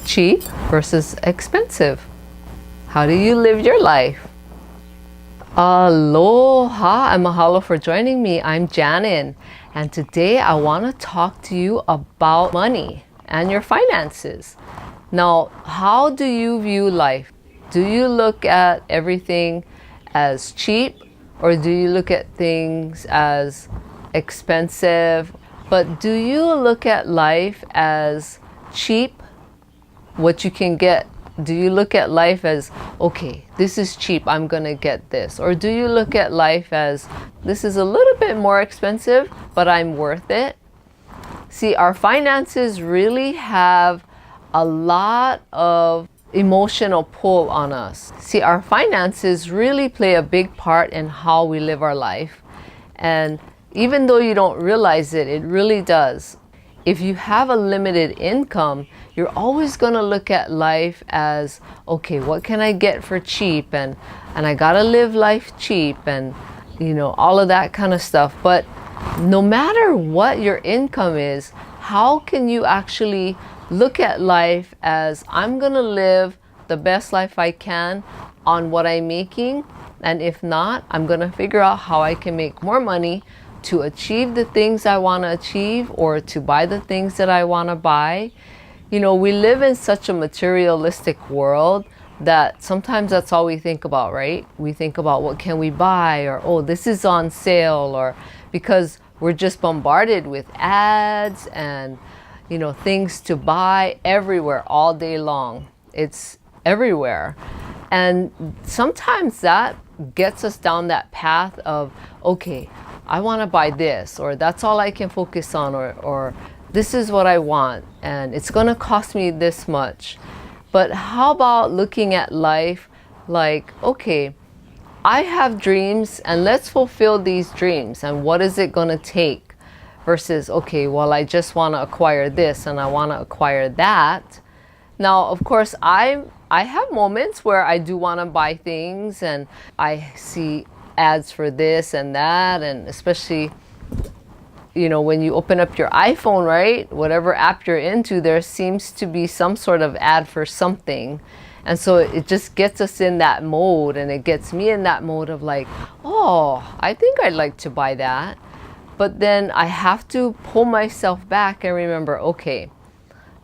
Cheap versus expensive. How do you live your life? Aloha and mahalo for joining me. I'm Janin, and today I want to talk to you about money and your finances. Now, how do you view life? Do you look at everything as cheap, or do you look at things as expensive? But do you look at life as cheap, what you can get? Do you look at life as, okay, this is cheap, I'm gonna get this? Or do you look at life as, this is a little bit more expensive, but I'm worth it? See, our finances really have a lot of emotional pull on us. See, our finances really play a big part in how we live our life. And even though you don't realize it, it really does. If you have a limited income, you're always going to look at life as, okay, what can I get for cheap? And I got to live life cheap and, all of that kind of stuff. But no matter what your income is, how can you actually look at life as, I'm going to live the best life I can on what I'm making? And if not, I'm going to figure out how I can make more money to achieve the things I want to achieve, or to buy the things that I want to buy. We live in such a materialistic world that sometimes that's all we think about, right? We think about what can we buy, or, oh, this is on sale, or because we're just bombarded with ads and, things to buy everywhere all day long. It's everywhere. And sometimes that gets us down that path of, okay, I want to buy this, or that's all I can focus on, or this is what I want, and it's going to cost me this much. But how about looking at life like, okay, I have dreams, and let's fulfill these dreams, and what is it going to take? Versus, okay, well, I just want to acquire this, and I want to acquire that. Now, of course, I have moments where I do want to buy things, and I see ads for this and that, and especially when you open up your iPhone, right, whatever app you're into, there seems to be some sort of ad for something. And so it just gets us in that mode, and it gets me in that mode of like, oh, I think I'd like to buy that. But then I have to pull myself back and remember, okay,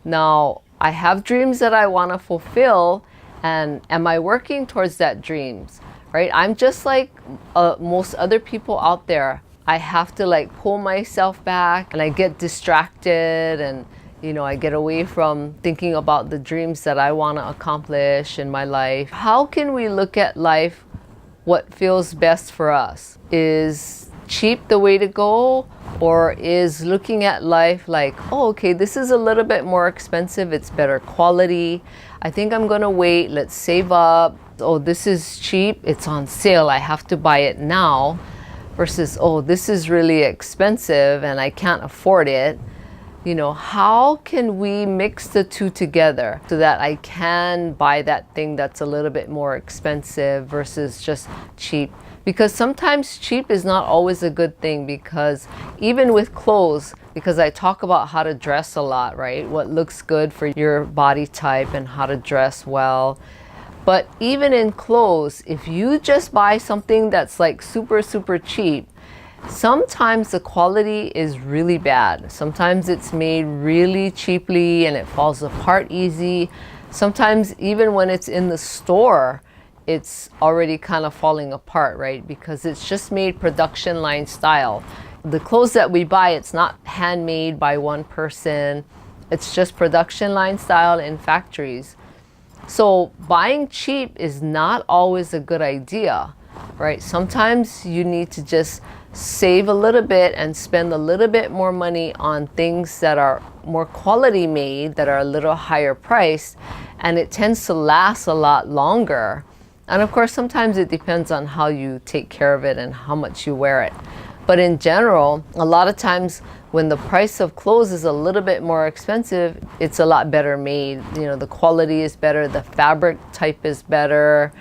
now I have dreams that I want to fulfill, and am I working towards that dreams? Right? I'm just like most other people out there. I have to pull myself back, and I get distracted, and I get away from thinking about the dreams that I want to accomplish in my life. How can we look at life what feels best for us? Is cheap the way to go, or is looking at life like, oh, okay, this is a little bit more expensive, it's better quality, I think I'm gonna wait, let's save up. Oh, this is cheap, it's on sale, I have to buy it now, versus, oh, this is really expensive and I can't afford it. How can we mix the two together so that I can buy that thing that's a little bit more expensive versus just cheap? Because sometimes cheap is not always a good thing, because even with clothes, because I talk about how to dress a lot, right? What looks good for your body type and how to dress well. But even in clothes, if you just buy something that's super, super cheap, sometimes the quality is really bad. Sometimes it's made really cheaply and it falls apart easy. Sometimes even when it's in the store, it's already kind of falling apart, right? Because it's just made production line style. The clothes that we buy, it's not handmade by one person. It's just production line style in factories. So buying cheap is not always a good idea, right? Sometimes you need to just save a little bit and spend a little bit more money on things that are more quality made, that are a little higher priced, and it tends to last a lot longer. And of course, sometimes it depends on how you take care of it and how much you wear it. But in general, a lot of times when the price of clothes is a little bit more expensive, it's a lot better made. The quality is better, the fabric type is better,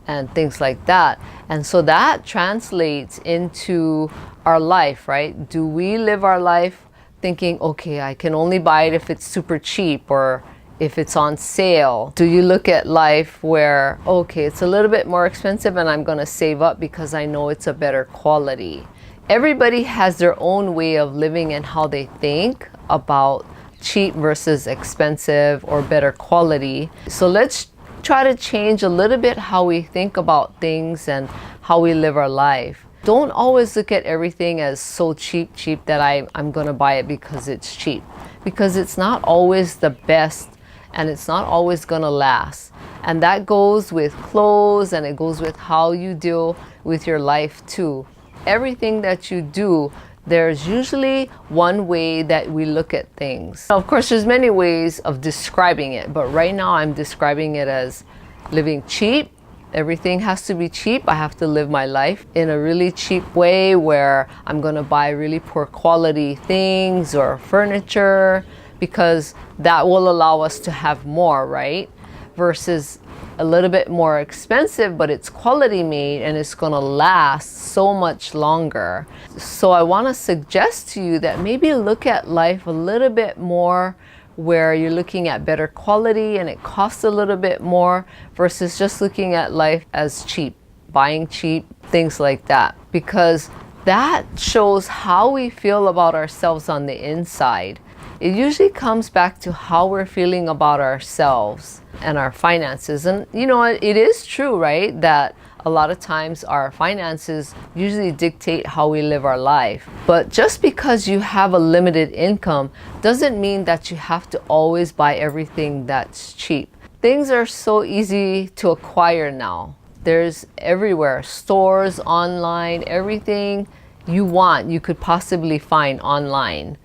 and things like that. And so that translates into our life, right? Do we live our life thinking, okay, I can only buy it if it's super cheap, or if it's on sale? Do you look at life where, okay, it's a little bit more expensive and I'm going to save up because I know it's a better quality? Everybody has their own way of living and how they think about cheap versus expensive or better quality. So let's try to change a little bit how we think about things and how we live our life. Don't always look at everything as so cheap that I'm going to buy it because it's cheap. Because it's not always the best and it's not always going to last. And that goes with clothes and it goes with how you deal with your life too. Everything that you do, there's usually one way that we look at things. Now, of course, there's many ways of describing it, but right now I'm describing it as living cheap. Everything has to be cheap. I have to live my life in a really cheap way where I'm going to buy really poor quality things or furniture because that will allow us to have more, right? Versus a little bit more expensive, but it's quality made and it's going to last so much longer. So I want to suggest to you that maybe look at life a little bit more where you're looking at better quality and it costs a little bit more versus just looking at life as cheap, buying cheap, things like that. Because that shows how we feel about ourselves on the inside. It usually comes back to how we're feeling about ourselves and our finances. And you know, it is true, right? That a lot of times our finances usually dictate how we live our life. But just because you have a limited income doesn't mean that you have to always buy everything that's cheap. Things are so easy to acquire now. There's everywhere, stores, online, everything you want, you could possibly find online.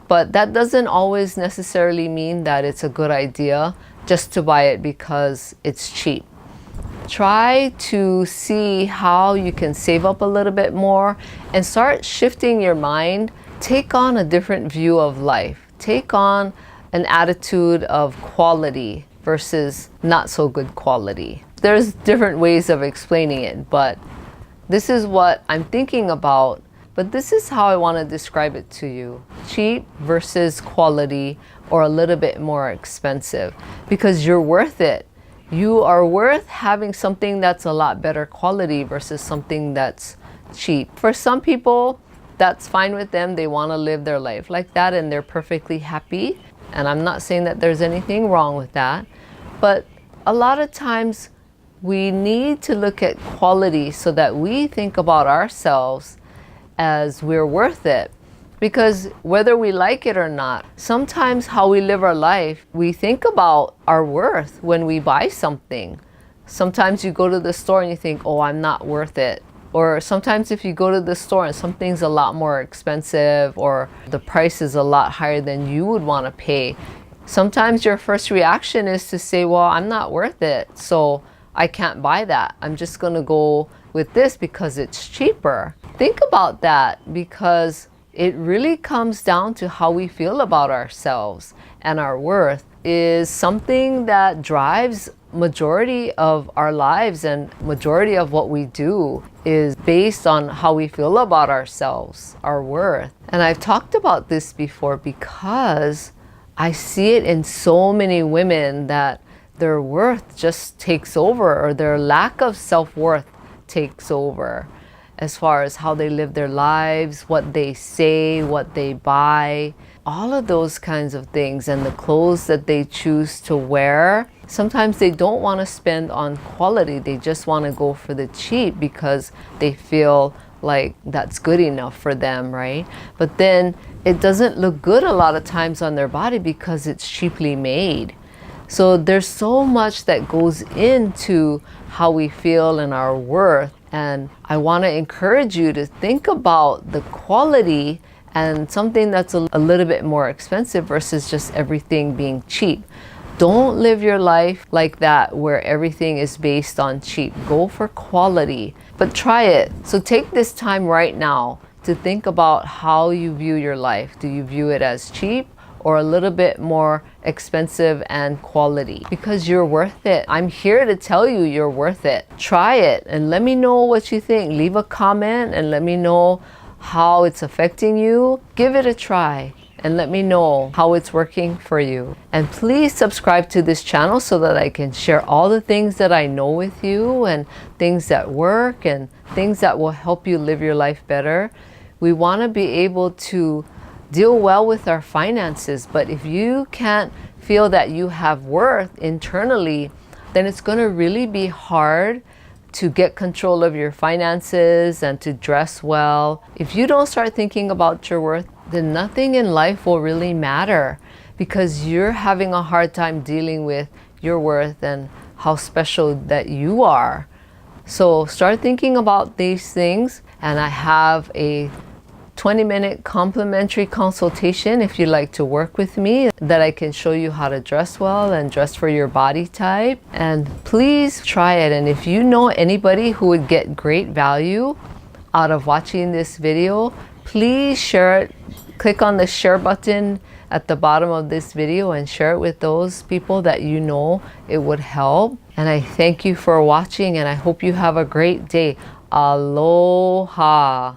But that doesn't always necessarily mean that it's a good idea just to buy it because it's cheap. Try to see how you can save up a little bit more and start shifting your mind. Take on a different view of life. Take on an attitude of quality versus not so good quality. There's different ways of explaining it, but this is what I'm thinking about. But this is how I want to describe it to you. Cheap versus quality or a little bit more expensive because you're worth it. You are worth having something that's a lot better quality versus something that's cheap. For some people, that's fine with them. They want to live their life like that and they're perfectly happy. And I'm not saying that there's anything wrong with that. But a lot of times we need to look at quality so that we think about ourselves as we're worth it. Because whether we like it or not, sometimes how we live our life, we think about our worth when we buy something. Sometimes you go to the store and you think, oh, I'm not worth it. Or sometimes if you go to the store and something's a lot more expensive or the price is a lot higher than you would want to pay, sometimes your first reaction is to say, well, I'm not worth it, so I can't buy that. I'm just going to go with this because it's cheaper. Think about that because it really comes down to how we feel about ourselves, and our worth is something that drives majority of our lives, and majority of what we do is based on how we feel about ourselves, our worth. And I've talked about this before because I see it in so many women that their worth just takes over, or their lack of self-worth takes over. As far as how they live their lives, what they say, what they buy, all of those kinds of things, and the clothes that they choose to wear. Sometimes they don't want to spend on quality. They just want to go for the cheap because they feel like that's good enough for them, right? But then it doesn't look good a lot of times on their body because it's cheaply made. So there's so much that goes into how we feel and our worth. And I want to encourage you to think about the quality and something that's a little bit more expensive versus just everything being cheap. Don't live your life like that where everything is based on cheap. Go for quality, but try it. So take this time right now to think about how you view your life. Do you view it as cheap or a little bit more expensive and quality? Because you're worth it. I'm here to tell you you're worth it. Try it and let me know what you think. Leave a comment and let me know how it's affecting you. Give it a try and let me know how it's working for you. And please subscribe to this channel so that I can share all the things that I know with you, and things that work and things that will help you live your life better. We want to be able to deal well with our finances, but if you can't feel that you have worth internally, then it's going to really be hard to get control of your finances and to dress well. If you don't start thinking about your worth, then nothing in life will really matter, because you're having a hard time dealing with your worth and how special that you are. So start thinking about these things, and I have a 20-minute complimentary consultation if you'd like to work with me, that I can show you how to dress well and dress for your body type. And please try it. And if you know anybody who would get great value out of watching this video, please share it. Click on the share button at the bottom of this video and share it with those people that you know it would help. And I thank you for watching, and I hope you have a great day. Aloha.